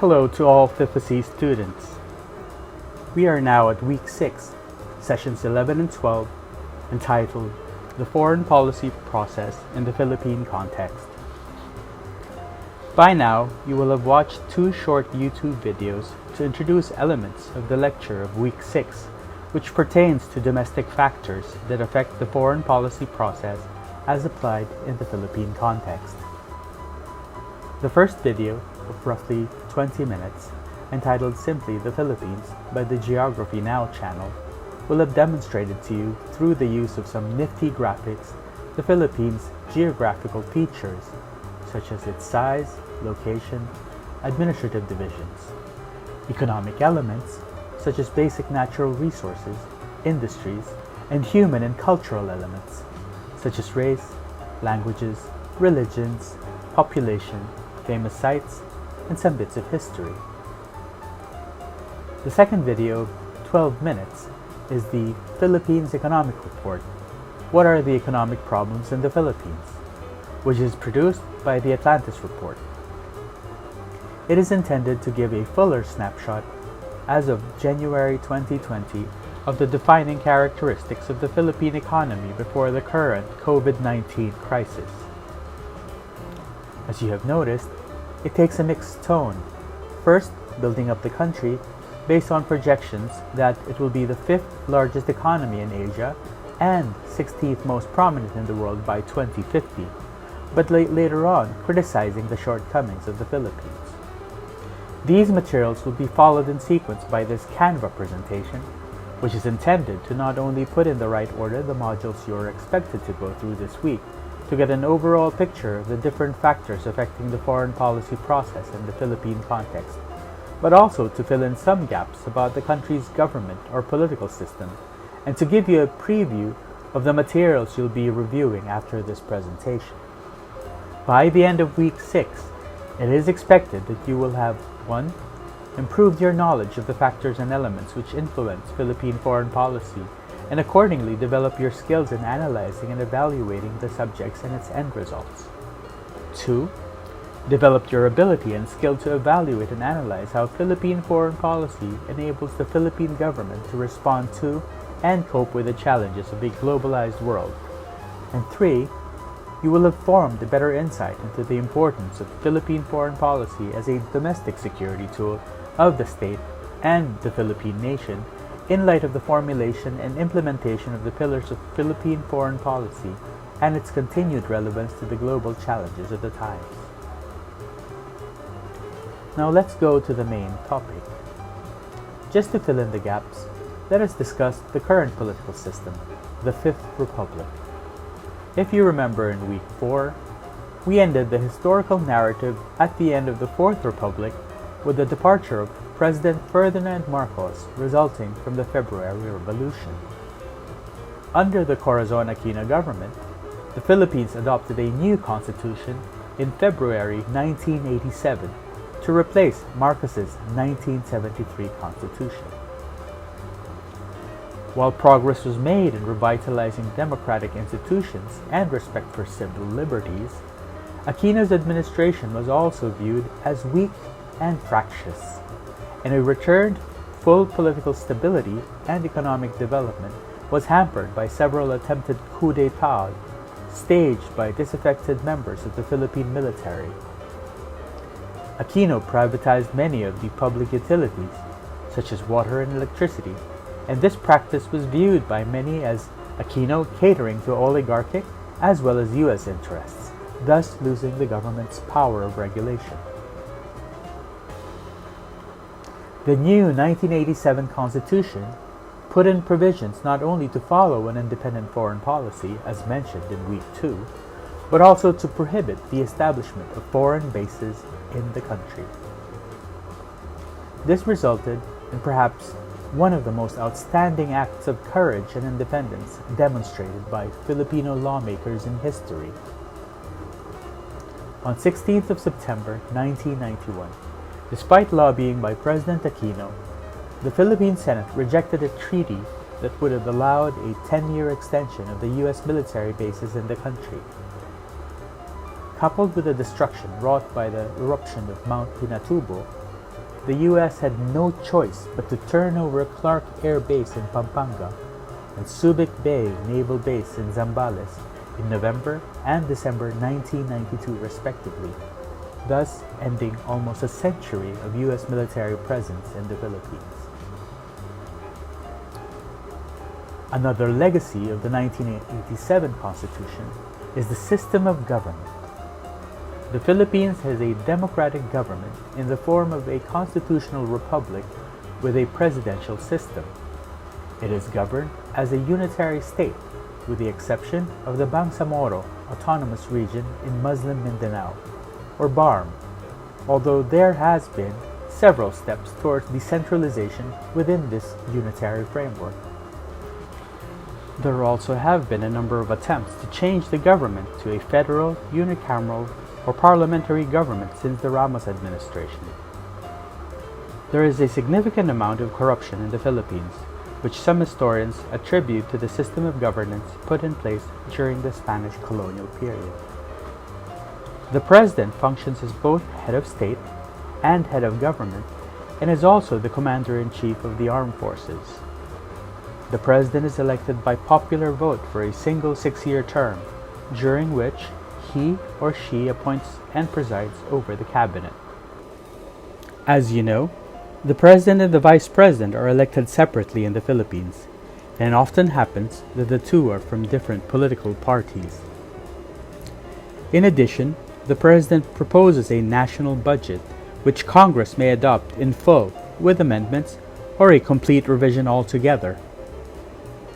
Hello to all FIFAC students. We are now at Week 6, Sessions 11 and 12, entitled The Foreign Policy Process in the Philippine Context. By now, you will have watched 2 short YouTube videos to introduce elements of the lecture of Week 6, which pertains to domestic factors that affect the foreign policy process as applied in the Philippine context. The first video, of roughly 20 minutes, entitled simply The Philippines by the Geography Now channel, will have demonstrated to you through the use of some nifty graphics the Philippines' geographical features, such as its size, location, administrative divisions, economic elements, such as basic natural resources, industries, and human and cultural elements, such as race, languages, religions, population, famous sites, and some bits of history. The second video, 12 minutes, is the Philippines Economic Report, What are the Economic Problems in the Philippines?, which is produced by the Atlantis Report. It is intended to give a fuller snapshot as of January 2020 of the defining characteristics of the Philippine economy before the current COVID-19 crisis. As you have noticed, it takes a mixed tone, first building up the country based on projections that it will be the 5th largest economy in Asia and 16th most prominent in the world by 2050, but later on criticizing the shortcomings of the Philippines. These materials will be followed in sequence by this Canva presentation, which is intended to not only put in the right order the modules you are expected to go through this week, to get an overall picture of the different factors affecting the foreign policy process in the Philippine context, but also to fill in some gaps about the country's government or political system, and to give you a preview of the materials you'll be reviewing after this presentation. By the end of Week 6, it is expected that you will have 1. Improved your knowledge of the factors and elements which influence Philippine foreign policy, and accordingly develop your skills in analyzing and evaluating the subjects and its end results. 2. Develop your ability and skill to evaluate and analyze how Philippine foreign policy enables the Philippine government to respond to and cope with the challenges of a globalized world. And 3. You will have formed a better insight into the importance of Philippine foreign policy as a domestic security tool of the state and the Philippine nation in light of the formulation and implementation of the pillars of Philippine foreign policy and its continued relevance to the global challenges of the times. Now let's go to the main topic. Just to fill in the gaps, let us discuss the current political system, the Fifth Republic. If you remember in Week 4, we ended the historical narrative at the end of the Fourth Republic with the departure of President Ferdinand Marcos resulting from the February Revolution. Under the Corazon Aquino government, the Philippines adopted a new constitution in February 1987 to replace Marcos's 1973 constitution. While progress was made in revitalizing democratic institutions and respect for civil liberties, Aquino's administration was also viewed as weak and fractious, and a returned full political stability and economic development was hampered by several attempted coups d'état staged by disaffected members of the Philippine military. Aquino privatized many of the public utilities, such as water and electricity, and this practice was viewed by many as Aquino catering to oligarchic as well as U.S. interests, thus losing the government's power of regulation. The new 1987 Constitution put in provisions not only to follow an independent foreign policy, as mentioned in Week 2, but also to prohibit the establishment of foreign bases in the country. This resulted in perhaps one of the most outstanding acts of courage and independence demonstrated by Filipino lawmakers in history. On 16th of September 1991, despite lobbying by President Aquino, the Philippine Senate rejected a treaty that would have allowed a 10-year extension of the U.S. military bases in the country. Coupled with the destruction wrought by the eruption of Mount Pinatubo, the US had no choice but to turn over Clark Air Base in Pampanga and Subic Bay Naval Base in Zambales in November and December 1992 respectively, thus ending almost a century of US military presence in the Philippines. Another legacy of the 1987 Constitution is the system of government. The Philippines has a democratic government in the form of a constitutional republic with a presidential system. It is governed as a unitary state, with the exception of the Bangsamoro Autonomous Region in Muslim Mindanao, or BARM, although there has been several steps towards decentralization within this unitary framework. There also have been a number of attempts to change the government to a federal, unicameral, or parliamentary government since the Ramos administration. There is a significant amount of corruption in the Philippines, which some historians attribute to the system of governance put in place during the Spanish colonial period. The president functions as both head of state and head of government, and is also the commander-in-chief of the armed forces. The president is elected by popular vote for a single 6-year term, during which he or she appoints and presides over the cabinet. As you know, the president and the vice president are elected separately in the Philippines, and it often happens that the two are from different political parties. In addition, the president proposes a national budget, which Congress may adopt in full with amendments or a complete revision altogether.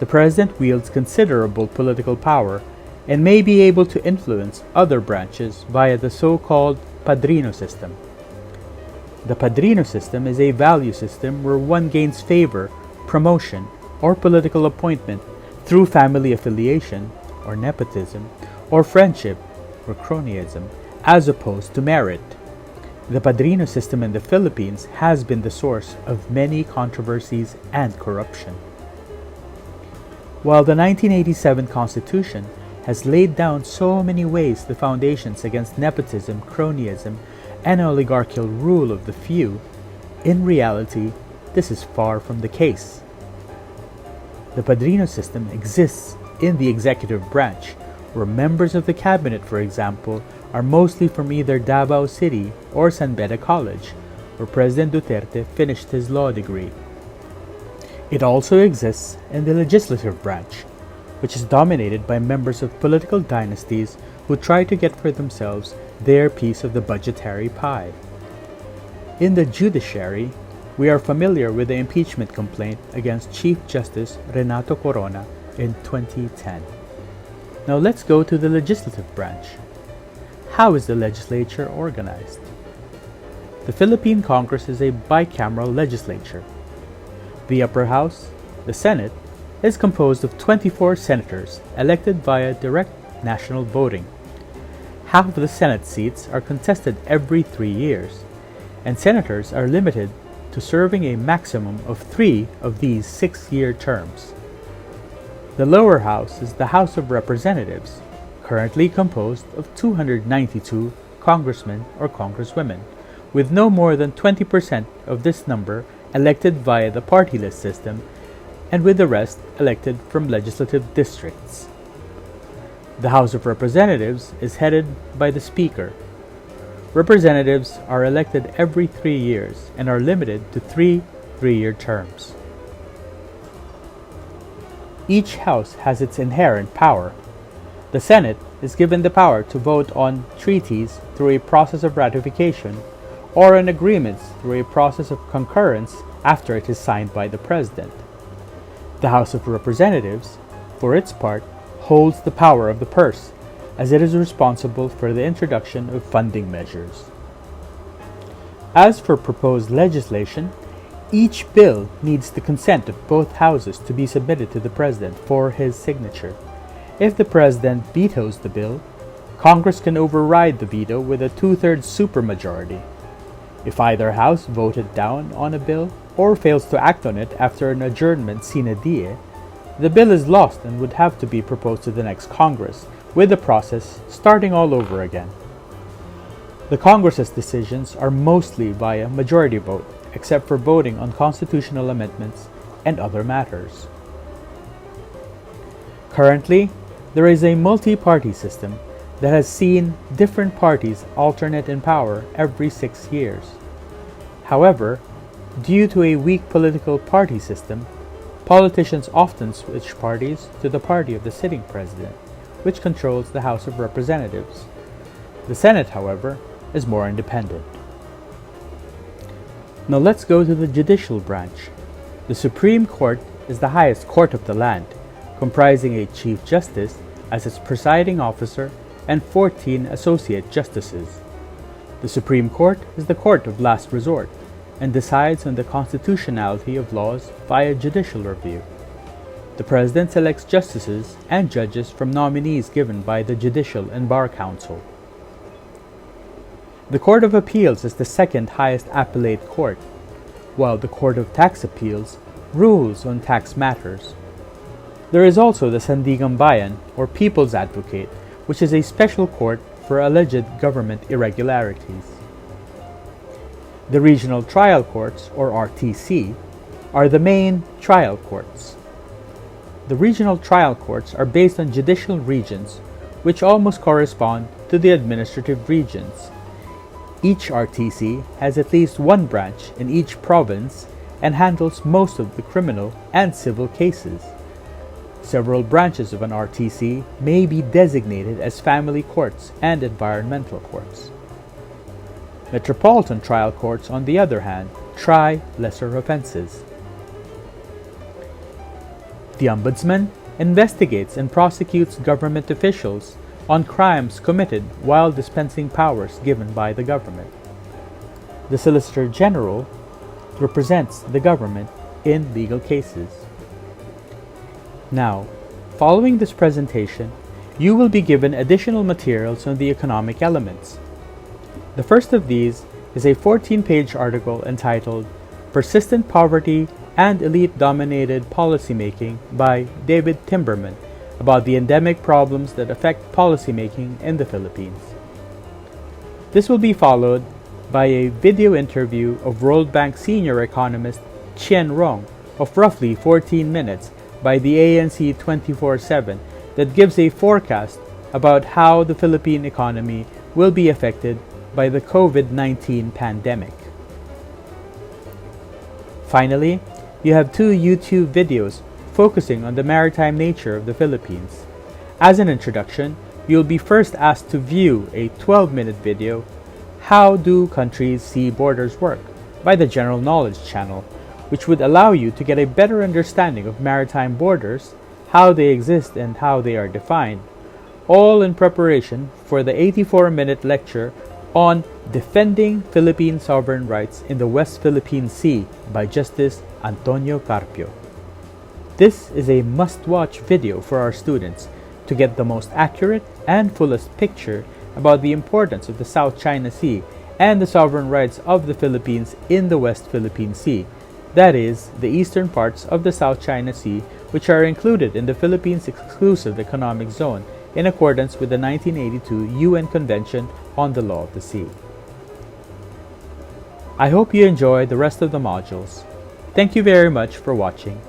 The president wields considerable political power and may be able to influence other branches via the so-called padrino system. The padrino system is a value system where one gains favor, promotion, or political appointment through family affiliation, or nepotism, or friendship, or cronyism, as opposed to merit. The padrino system in the Philippines has been the source of many controversies and corruption. While the 1987 Constitution has laid down so many ways the foundations against nepotism, cronyism, and oligarchical rule of the few, in reality, this is far from the case. The padrino system exists in the executive branch, where members of the cabinet, for example, are mostly from either Davao City or San Beda College, where President Duterte finished his law degree. It also exists in the legislative branch, which is dominated by members of political dynasties who try to get for themselves their piece of the budgetary pie. In the judiciary, we are familiar with the impeachment complaint against Chief Justice Renato Corona in 2010. Now let's go to the legislative branch. How is the legislature organized? The Philippine Congress is a bicameral legislature. The upper house, the Senate, is composed of 24 senators elected via direct national voting. Half of the Senate seats are contested every 3 years, and senators are limited to serving a maximum of 3 of these 6-year terms. The lower house is the House of Representatives, currently composed of 292 congressmen or congresswomen, with no more than 20% of this number elected via the party list system, and with the rest elected from legislative districts. The House of Representatives is headed by the Speaker. Representatives are elected every 3 years and are limited to 3 3-year terms. Each house has its inherent power. The Senate is given the power to vote on treaties through a process of ratification or on agreements through a process of concurrence after it is signed by the President. The House of Representatives, for its part, holds the power of the purse, as it is responsible for the introduction of funding measures. As for proposed legislation, each bill needs the consent of both houses to be submitted to the President for his signature. If the President vetoes the bill, Congress can override the veto with a 2/3 supermajority. If either house voted down on a bill or fails to act on it after an adjournment sine die, the bill is lost and would have to be proposed to the next Congress, with the process starting all over again. The Congress's decisions are mostly via majority vote, except for voting on constitutional amendments and other matters. Currently, there is a multi-party system that has seen different parties alternate in power every 6 years. However, due to a weak political party system, politicians often switch parties to the party of the sitting president, which controls the House of Representatives. The Senate, however, is more independent. Now let's go to the judicial branch. The Supreme Court is the highest court of the land, comprising a Chief Justice as its presiding officer and 14 associate justices. The Supreme Court is the court of last resort and decides on the constitutionality of laws via judicial review. The President selects justices and judges from nominees given by the Judicial and Bar Council. The Court of Appeals is the second highest appellate court, while the Court of Tax Appeals rules on tax matters. There is also the Sandigang Bayan, or People's Advocate, which is a special court for alleged government irregularities. The Regional Trial Courts, or RTC, are the main trial courts. The regional trial courts are based on judicial regions, which almost correspond to the administrative regions. Each RTC has at least one branch in each province and handles most of the criminal and civil cases. Several branches of an RTC may be designated as family courts and environmental courts. Metropolitan trial courts, on the other hand, try lesser offenses. The Ombudsman investigates and prosecutes government officials on crimes committed while dispensing powers given by the government. The Solicitor General represents the government in legal cases. Now, following this presentation, you will be given additional materials on the economic elements. The first of these is a 14-page article entitled Persistent Poverty and Elite-Dominated Policymaking by David Timberman about the endemic problems that affect policymaking in the Philippines. This will be followed by a video interview of World Bank senior economist Chien Rong of roughly 14 minutes by the ANC 24/7 that gives a forecast about how the Philippine economy will be affected by the COVID-19 pandemic. Finally, you have 2 YouTube videos focusing on the maritime nature of the Philippines. As an introduction, you'll be first asked to view a 12-minute video, How Do Countries See Borders Work, by the General Knowledge channel, which would allow you to get a better understanding of maritime borders, how they exist and how they are defined, all in preparation for the 84-minute lecture on Defending Philippine Sovereign Rights in the West Philippine Sea by Justice Antonio Carpio. This is a must-watch video for our students to get the most accurate and fullest picture about the importance of the South China Sea and the sovereign rights of the Philippines in the West Philippine Sea, that is, the eastern parts of the South China Sea, which are included in the Philippines' exclusive economic zone in accordance with the 1982 UN Convention on the Law of the Sea. I hope you enjoy the rest of the modules. Thank you very much for watching.